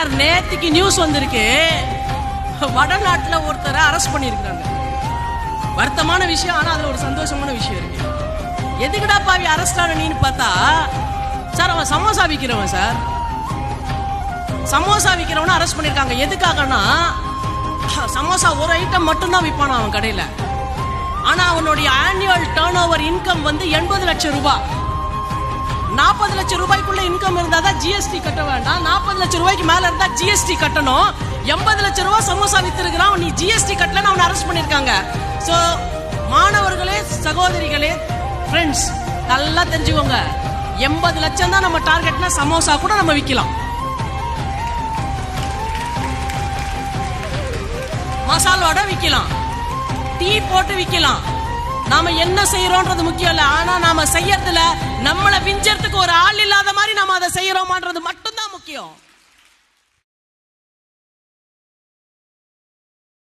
Sir நேத்திக்கு news வந்திருக்கு, வடநாட்டுல ஒருத்தரை அரெஸ்ட் பண்ணிருக்காங்க. வருத்தமான விஷயம், ஆனா அதுல ஒரு சந்தோஷமான விஷயம் இருக்கு. எதுக்குடா பாவி அரெஸ்ட் ஆனீன்னு பார்த்தா, சார் அவன் சமோசா விற்கிறவன். சார் சமோசா விற்கிறவன அரெஸ்ட் பண்ணிருக்காங்க. எதுக்காகனா, சமோசா ஒரு ஐட்டம் மட்டும்தான் விற்பான அவன் கடையில. ஆனா அவனுடைய ஆனுவல் டர்ன் ஓவர் இன்கம் வந்து 80 லட்சம் ரூபாய். 40 லட்சம் ரூபாய்க்குள்ள இன்கம் இருந்தாதான் ஜிஎஸ்டி கட்ட வேண்டாம். 40 லட்சம் ரூபாய்க்கு மேல இருந்தா ஜிஎஸ்டி கட்டணும். 80 லட்சம் ரூபாய் சமோசா வித்திருக்கிறான், நீ ஜிஎஸ்டி கட்டலன்னு அவனை அரெஸ்ட் பண்ணிருக்காங்க. சோ மாணவர்களே, சகோதரிகளே, ஃப்ரெண்ட்ஸ், நல்லா தெரிஞ்சுக்கோங்க, 80 லட்சம் தான் நம்ம டார்கெட்னா சமோசா கூட நம்ம விற்கலாம், மசால் வடை விற்கலாம், டீ போட்டு விற்கலாம். நாம என்ன செய்யறோம்ன்றது முக்கியம் இல்ல, ஆனா நாம செய்யறதுல நம்மளை விஞ்சறதுக்கு ஒரு ஆள் இல்லாத மாதிரி நாம அதை செய்யறோமான்றது மட்டும்தான் முக்கியம்.